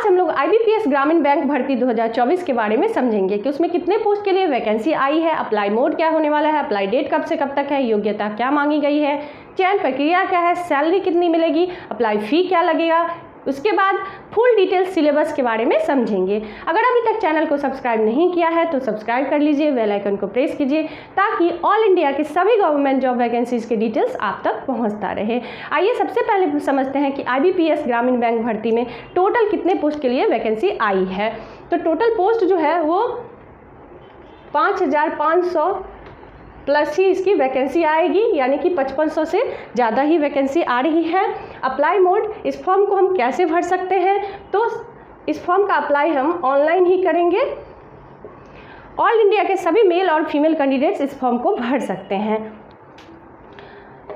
हम लोग IBPS ग्रामीण बैंक भर्ती 2024 के बारे में समझेंगे कि उसमें कितने पोस्ट के लिए वैकेंसी आई है, अप्लाई मोड क्या होने वाला है, अप्लाई डेट कब से कब तक है, योग्यता क्या मांगी गई है, चयन प्रक्रिया क्या है, सैलरी कितनी मिलेगी, अप्लाई फ़ी क्या लगेगा, उसके बाद फुल डिटेल सिलेबस के बारे में समझेंगे। अगर अभी तक चैनल को सब्सक्राइब नहीं किया है तो सब्सक्राइब कर लीजिए, बेल आइकन को प्रेस कीजिए ताकि ऑल इंडिया के सभी गवर्नमेंट जॉब वैकेंसीज के डिटेल्स आप तक पहुंचता रहे। आइए सबसे पहले समझते हैं कि IBPS ग्रामीण बैंक भर्ती में टोटल कितने पोस्ट के लिए वैकेंसी आई है। तो टोटल पोस्ट जो है वो 5500 प्लस ही इसकी वैकेंसी आएगी, यानी कि 5500 से ज़्यादा ही वैकेंसी आ रही है। अप्लाई मोड, इस फॉर्म को हम कैसे भर सकते हैं, तो इस फॉर्म का अप्लाई हम ऑनलाइन ही करेंगे। ऑल इंडिया के सभी मेल और फीमेल कैंडिडेट्स इस फॉर्म को भर सकते हैं।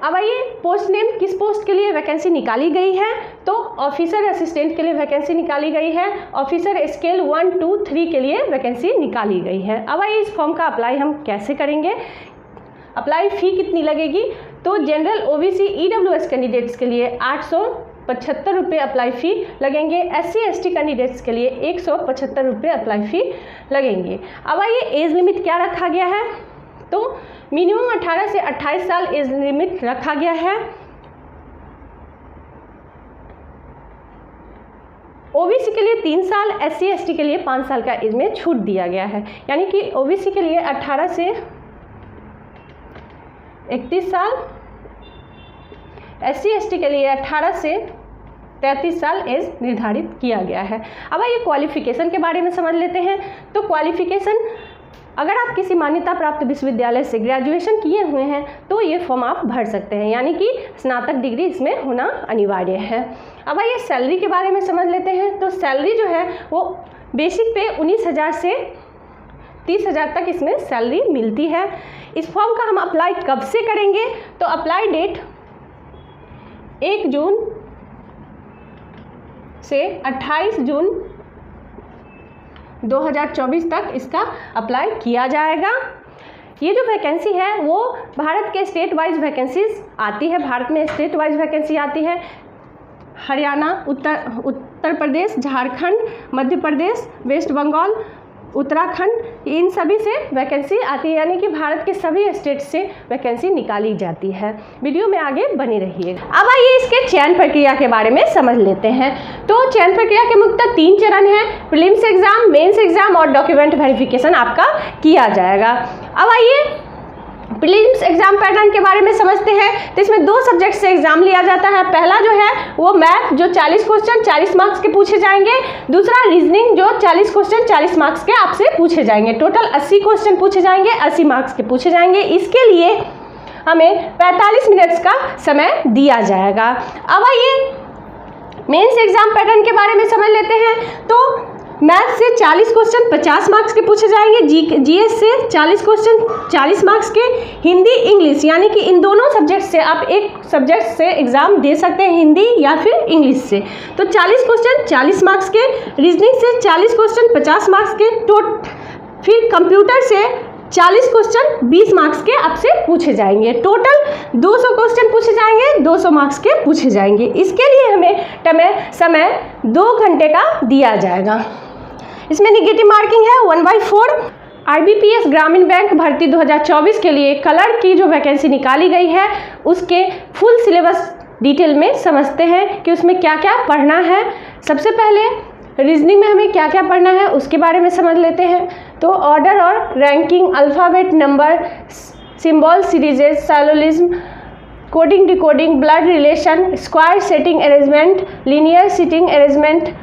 अब आइए पोस्ट नेम, किस पोस्ट के लिए वैकेंसी निकाली गई है, तो ऑफिसर असिस्टेंट के लिए वैकेंसी निकाली गई है, ऑफिसर स्केल 1, 2, 3 के लिए वैकेंसी निकाली गई है। अब आइए इस फॉर्म का अप्लाई हम कैसे करेंगे, अप्लाई फ़ी कितनी लगेगी, तो जनरल OBC EWS कैंडिडेट्स के लिए 875 रुपये अप्लाई फ़ी लगेंगे, SC ST कैंडिडेट्स के लिए 175 रुपये अप्लाई फ़ी लगेंगे। अब आइए एज लिमिट क्या रखा गया है, तो मिनिमम 18 से 28 साल एज लिमिट रखा गया है। OBC के लिए 3 साल, SC ST के लिए 5 साल का एज में छूट दिया गया है, यानी कि OBC के लिए 18 से 31 साल, SC ST के लिए 18 से 33 साल एज निर्धारित किया गया है। अब आइए क्वालिफिकेशन के बारे में समझ लेते हैं। तो क्वालिफिकेशन, अगर आप किसी मान्यता प्राप्त विश्वविद्यालय से ग्रेजुएशन किए हुए हैं तो ये फॉर्म आप भर सकते हैं, यानी कि स्नातक डिग्री इसमें होना अनिवार्य है। अब आइए सैलरी के बारे में समझ लेते हैं। तो सैलरी जो है वो बेसिक पे 19,000 से 30,000 तक इसमें सैलरी मिलती है। इस फॉर्म का हम अप्लाई कब से करेंगे, तो अप्लाई डेट 1 जून से 28 जून 2024 तक इसका अप्लाई किया जाएगा। ये जो वैकेंसी है वो भारत के स्टेट वाइज वैकेंसीज आती है, भारत में स्टेट वाइज वैकेंसी आती है। हरियाणा, उत्तर प्रदेश, झारखंड, मध्य प्रदेश, वेस्ट बंगाल, उत्तराखंड, इन सभी से वैकेंसी आती है, यानी कि भारत के सभी स्टेट से वैकेंसी निकाली जाती है। वीडियो में आगे बने रहिए। अब आइए इसके चयन प्रक्रिया के बारे में समझ लेते हैं। तो चयन प्रक्रिया के मुख्यतः 3 चरण हैं, प्रीलिम्स एग्जाम, मेंस एग्जाम और डॉक्यूमेंट वेरिफिकेशन आपका किया जाएगा। अब आइए प्रीलिम्स एग्जाम पैटर्न के बारे में समझते हैं। तो इसमें 2 सब्जेक्ट से एग्जाम लिया जाता है। पहला जो है वो मैथ, जो 40 क्वेश्चन 40 मार्क्स के पूछे जाएंगे। दूसरा रीजनिंग, जो 40 क्वेश्चन 40 मार्क्स के आपसे पूछे जाएंगे। टोटल 80 क्वेश्चन पूछे जाएंगे, 80 मार्क्स के पूछे जाएंगे। इसके लिए हमें 45 मिनट्स का समय दिया जाएगा। अब आइए मेंस एग्जाम पैटर्न के बारे में समझ लेते हैं। तो मैथ से 40 क्वेश्चन 50 मार्क्स के पूछे जाएंगे, GS से 40 क्वेश्चन 40 मार्क्स के, हिंदी इंग्लिश, यानी कि इन दोनों सब्जेक्ट से आप एक सब्जेक्ट से एग्ज़ाम दे सकते हैं, हिंदी या फिर इंग्लिश से। तो 40 क्वेश्चन 40 मार्क्स के, रीजनिंग से 40 क्वेश्चन 50 मार्क्स के, फिर कंप्यूटर से 40 क्वेश्चन 20 मार्क्स के आपसे पूछे जाएंगे। टोटल 200 क्वेश्चन पूछे जाएंगे, 200 मार्क्स के पूछे जाएंगे। इसके लिए हमें समय 2 घंटे का दिया जाएगा। इसमें निगेटिव मार्किंग है 1/4। IBPS ग्रामीण बैंक भर्ती 2024 के लिए कलर की जो वैकेंसी निकाली गई है उसके फुल सिलेबस डिटेल में समझते हैं कि उसमें क्या क्या पढ़ना है। सबसे पहले रीजनिंग में हमें क्या क्या पढ़ना है उसके बारे में समझ लेते हैं। तो ऑर्डर और ranking, alphabet, number, symbol series, syllogism, coding decoding, blood relation, square seating arrangement, linear seating arrangement,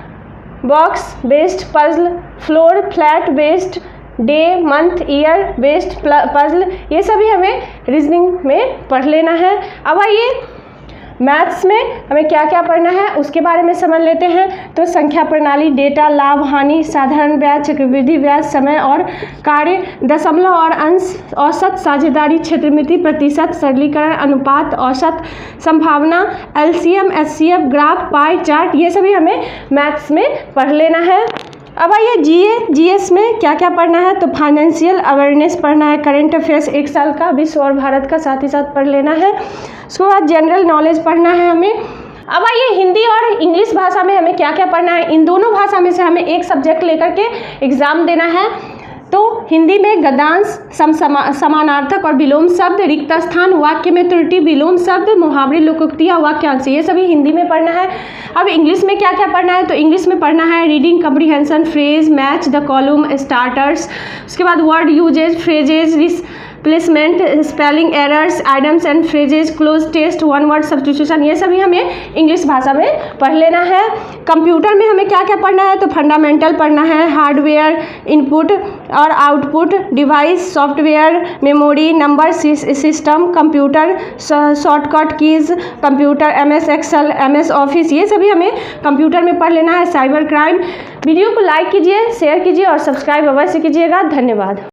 box based puzzle, floor flat based, day month year based puzzle, ये सभी हमें रीजनिंग में पढ़ लेना है। अब आइए मैथ्स में हमें क्या क्या पढ़ना है उसके बारे में समझ लेते हैं। तो संख्या प्रणाली, डेटा, लाभ हानि, साधारण ब्याज, चक्रवृद्धि ब्याज, समय और कार्य, दशमलव और अंश, औसत, साझेदारी, क्षेत्रमिति, प्रतिशत, सरलीकरण, अनुपात, औसत, संभावना, LCM, HCF, graph, pie chart, ये सभी हमें मैथ्स में पढ़ लेना है। अब आइए GS में क्या क्या पढ़ना है। तो फाइनेंशियल अवेयरनेस पढ़ना है, करंट अफेयर्स 1 साल का विश्व और भारत का साथ ही साथ पढ़ लेना है। उसके बाद जनरल नॉलेज पढ़ना है हमें। अब आइए हिंदी और इंग्लिश भाषा में हमें क्या क्या पढ़ना है। इन दोनों भाषा में से हमें एक सब्जेक्ट लेकर के एग्ज़ाम देना है। तो हिंदी में गद्यांश, समानार्थक और विलोम शब्द, रिक्त स्थान, वाक्य में त्रुटि, विलोम शब्द, मुहावरे, लोकोक्तियाँ, वाक्यांश, ये सभी हिंदी में पढ़ना है। अब इंग्लिश में क्या क्या पढ़ना है, तो इंग्लिश में पढ़ना है reading comprehension, phrase, match the column, starters, उसके बाद word usages, phrases, placement, spelling errors, items and phrases, cloze test, one word substitution, ये सभी हमें इंग्लिश भाषा में पढ़ लेना है। कंप्यूटर में हमें क्या क्या पढ़ना है, तो फंडामेंटल पढ़ना है, हार्डवेयर, इनपुट और output, device, software, memory, number system, computer, shortcut keys, computer, MS Excel, MS office, ये सभी हमें कंप्यूटर में पढ़ लेना है। Cyber crime. वीडियो को लाइक कीजिए, शेयर कीजिए और सब्सक्राइब अवश्य कीजिएगा। धन्यवाद।